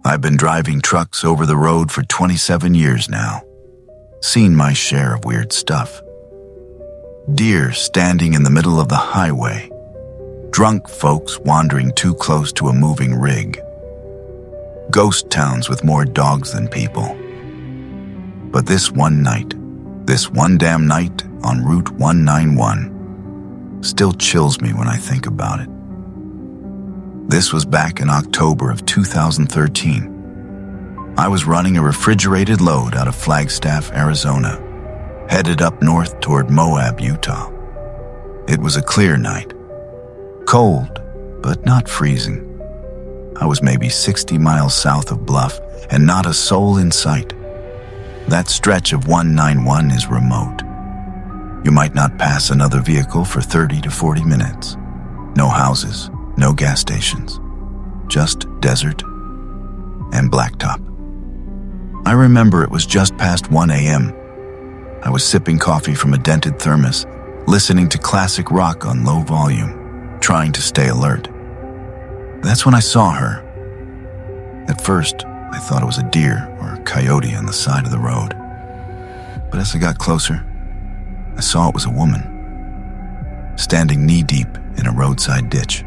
I've been driving trucks over the road for 27 years now. Seen my share of weird stuff. Deer standing in the middle of the highway. Drunk folks wandering too close to a moving rig. Ghost towns with more dogs than people. But this one night, this one damn night on Route 191, still chills me when I think about it. This was back in October of 2013. I was running a refrigerated load out of Flagstaff, Arizona, headed up north toward Moab, Utah. It was a clear night. Cold, but not freezing. I was maybe 60 miles south of Bluff, and not a soul in sight. That stretch of 191 is remote. You might not pass another vehicle for 30 to 40 minutes. No houses, no gas stations, just desert and blacktop. I remember it was just past 1 a.m. I was sipping coffee from a dented thermos, listening to classic rock on low volume, trying to stay alert. That's when I saw her. At first, I thought it was a deer or a coyote on the side of the road. But as I got closer, I saw it was a woman, standing knee-deep in a roadside ditch.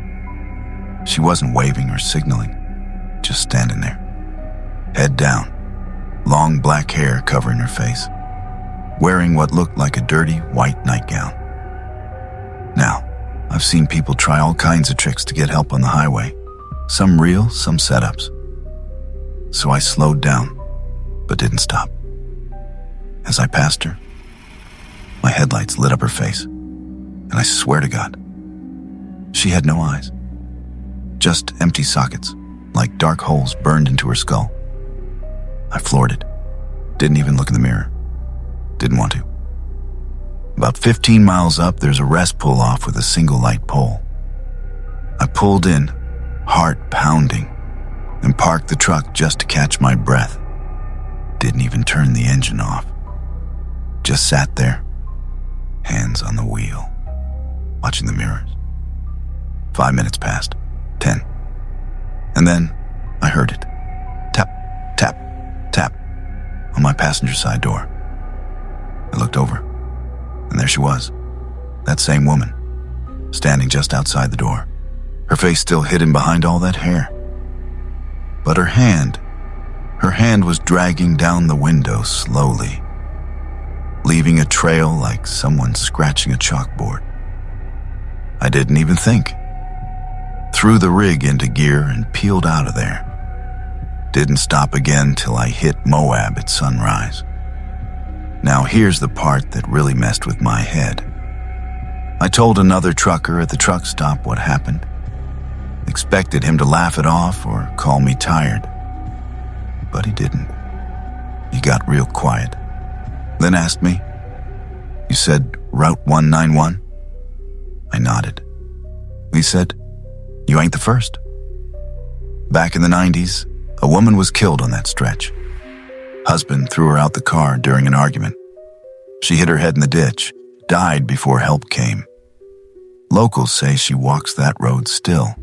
She wasn't waving or signaling, just standing there, head down, long black hair covering her face, wearing what looked like a dirty white nightgown. Now, I've seen people try all kinds of tricks to get help on the highway, some real, some setups. So I slowed down, but didn't stop. As I passed her, my headlights lit up her face, and I swear to God, she had no eyes. Just empty sockets, like dark holes burned into her skull. I floored it. Didn't even look in the mirror. Didn't want to. About 15 miles up, there's a rest pull-off with a single light pole. I pulled in, heart pounding, and parked the truck just to catch my breath. Didn't even turn the engine off. Just sat there, hands on the wheel, watching the mirrors. 5 minutes passed. 10. And then I heard it. Tap, tap, tap on my passenger side door. I looked over, and there she was, that same woman, standing just outside the door, her face still hidden behind all that hair. But her hand was dragging down the window slowly, leaving a trail like someone scratching a chalkboard. I didn't even think. Threw the rig into gear and peeled out of there. Didn't stop again till I hit Moab at sunrise. Now here's the part that really messed with my head. I told another trucker at the truck stop what happened. Expected him to laugh it off or call me tired. But he didn't. He got real quiet. Then asked me, "You said Route 191? I nodded. He said, "You ain't the first." Back in the 90s, a woman was killed on that stretch. Husband threw her out the car during an argument. She hit her head in the ditch, died before help came. Locals say she walks that road still,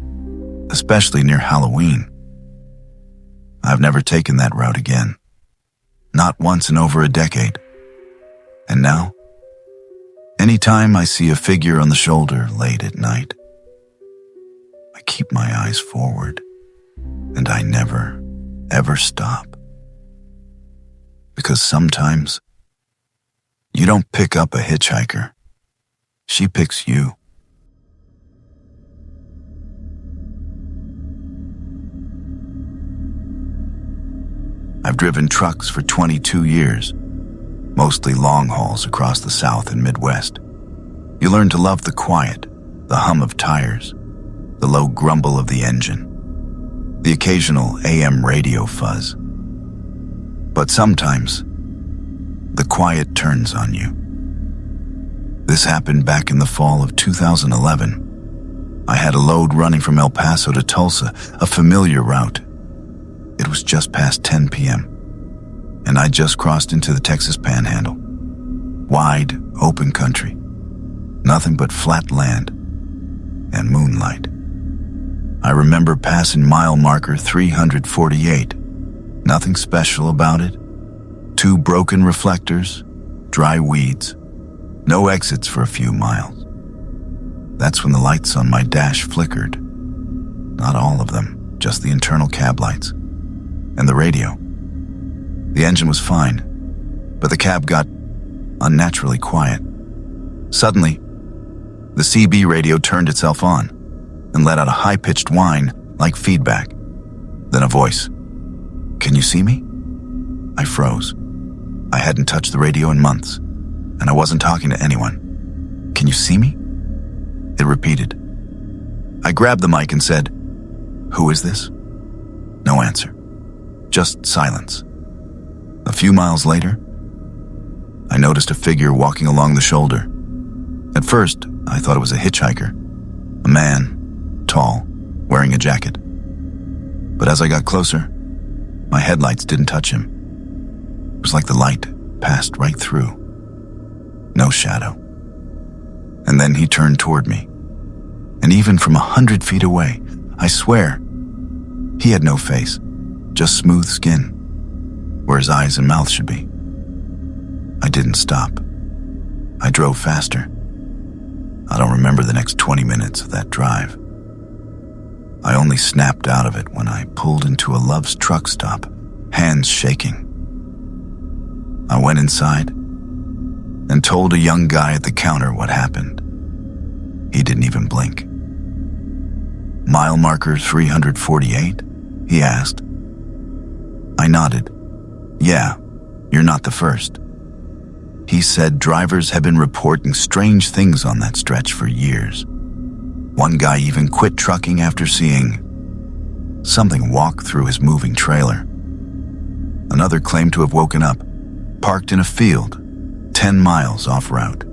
especially near Halloween. I've never taken that route again. Not once in over a decade. And now, anytime I see a figure on the shoulder late at night, I keep my eyes forward, and I never, ever stop. Because sometimes, you don't pick up a hitchhiker. She picks you. I've driven trucks for 22 years, mostly long hauls across the South and Midwest. You learn to love the quiet, the hum of tires, the low grumble of the engine, the occasional AM radio fuzz. But sometimes, the quiet turns on you. This happened back in the fall of 2011. I had a load running from El Paso to Tulsa, a familiar route. It was just past 10 p.m., and I just crossed into the Texas Panhandle. Wide, open country. Nothing but flat land and moonlight. I remember passing mile marker 348 Nothing special about it. 2 broken reflectors, dry weeds, no exits for a few miles. That's when the lights on my dash flickered. Not all of them, just the internal cab lights. And the radio. The engine was fine, but the cab got unnaturally quiet. Suddenly, the CB radio turned itself on and let out a high-pitched whine like feedback. Then a voice. "Can you see me?" I froze. I hadn't touched the radio in months, and I wasn't talking to anyone. "Can you see me?" It repeated. I grabbed the mic and said, "Who is this?" No answer. Just silence. A few miles later, I noticed a figure walking along the shoulder. At first, I thought it was a hitchhiker, a man, tall, wearing a jacket. But as I got closer, my headlights didn't touch him. It was like the light passed right through. No shadow. And then he turned toward me. And even from 100 feet away, I swear, he had no face, just smooth skin, where his eyes and mouth should be. I didn't stop. I drove faster. I don't remember the next 20 minutes of that drive. I only snapped out of it when I pulled into a Love's truck stop, hands shaking. I went inside and told a young guy at the counter what happened. He didn't even blink. "Mile marker 348?" he asked. I nodded. "Yeah, you're not the first." He said drivers have been reporting strange things on that stretch for years. One guy even quit trucking after seeing something walk through his moving trailer. Another claimed to have woken up, parked in a field, 10 miles off route.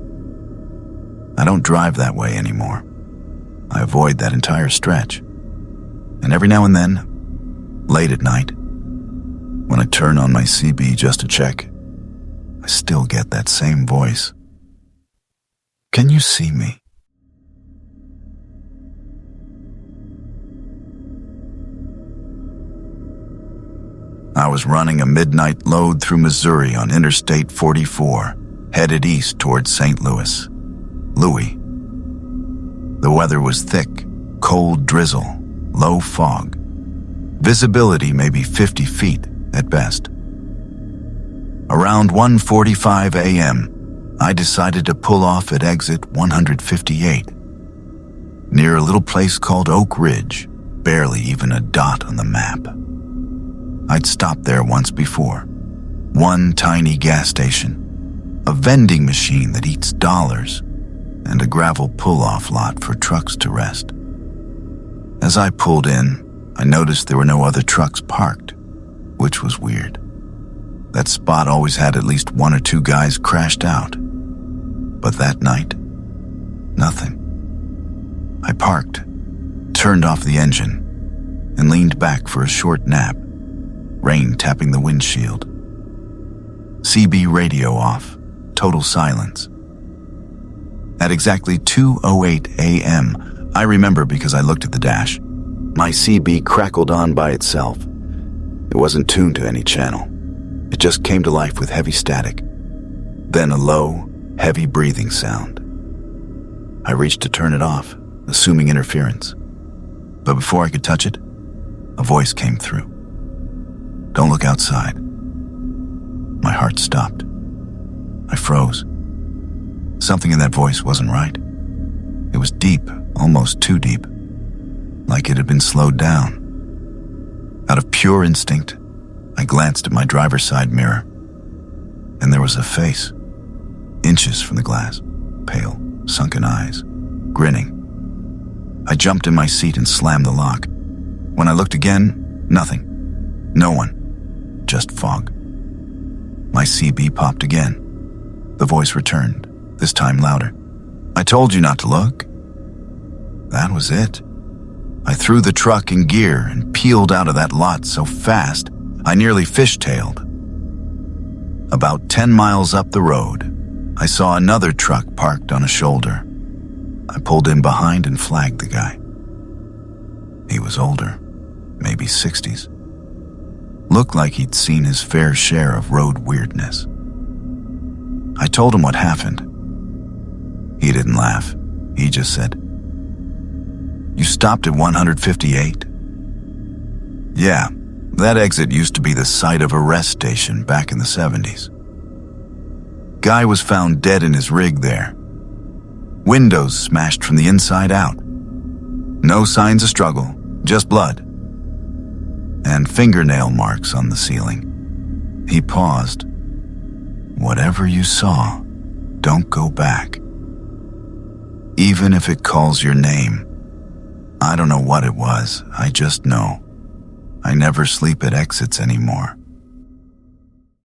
I don't drive that way anymore. I avoid that entire stretch. And every now and then, late at night, when I turn on my CB just to check, I still get that same voice. "Can you see me?" I was running a midnight load through Missouri on Interstate 44, headed east towards St. Louis. Louis. The weather was thick, cold drizzle, low fog. Visibility maybe 50 feet at best. Around 1:45 a.m., I decided to pull off at exit 158, near a little place called Oak Ridge, barely even a dot on the map. I'd stopped there once before. One tiny gas station, a vending machine that eats dollars, and a gravel pull-off lot for trucks to rest. As I pulled in, I noticed there were no other trucks parked, which was weird. That spot always had at least 1 or 2 guys crashed out. But that night, nothing. I parked, turned off the engine, and leaned back for a short nap, rain tapping the windshield. CB radio off, total silence. At exactly 2:08 a.m., I remember because I looked at the dash. My CB crackled on by itself. It wasn't tuned to any channel. It just came to life with heavy static. Then a low, heavy breathing sound. I reached to turn it off, assuming interference. But before I could touch it, a voice came through. "Don't look outside." My heart stopped. I froze. Something in that voice wasn't right. It was deep, almost too deep, like it had been slowed down. Out of pure instinct, I glanced at my driver's side mirror, and there was a face, inches from the glass, pale, sunken eyes, grinning. I jumped in my seat and slammed the lock. When I looked again, nothing. No one. Just fog. My CB popped again. The voice returned, this time louder. "I told you not to look." That was it. I threw the truck in gear and peeled out of that lot so fast, I nearly fishtailed. About 10 miles up the road, I saw another truck parked on a shoulder. I pulled in behind and flagged the guy. He was older, maybe 60s. Looked like he'd seen his fair share of road weirdness. I told him what happened. He didn't laugh. He just said, "You stopped at 158? Yeah, that exit used to be the site of a rest station back in the 70s. Guy was found dead in his rig there. Windows smashed from the inside out. No signs of struggle, just blood. And fingernail marks on the ceiling." He paused. "Whatever you saw, don't go back. Even if it calls your name. I don't know what it was, I just know. I never sleep at exits anymore."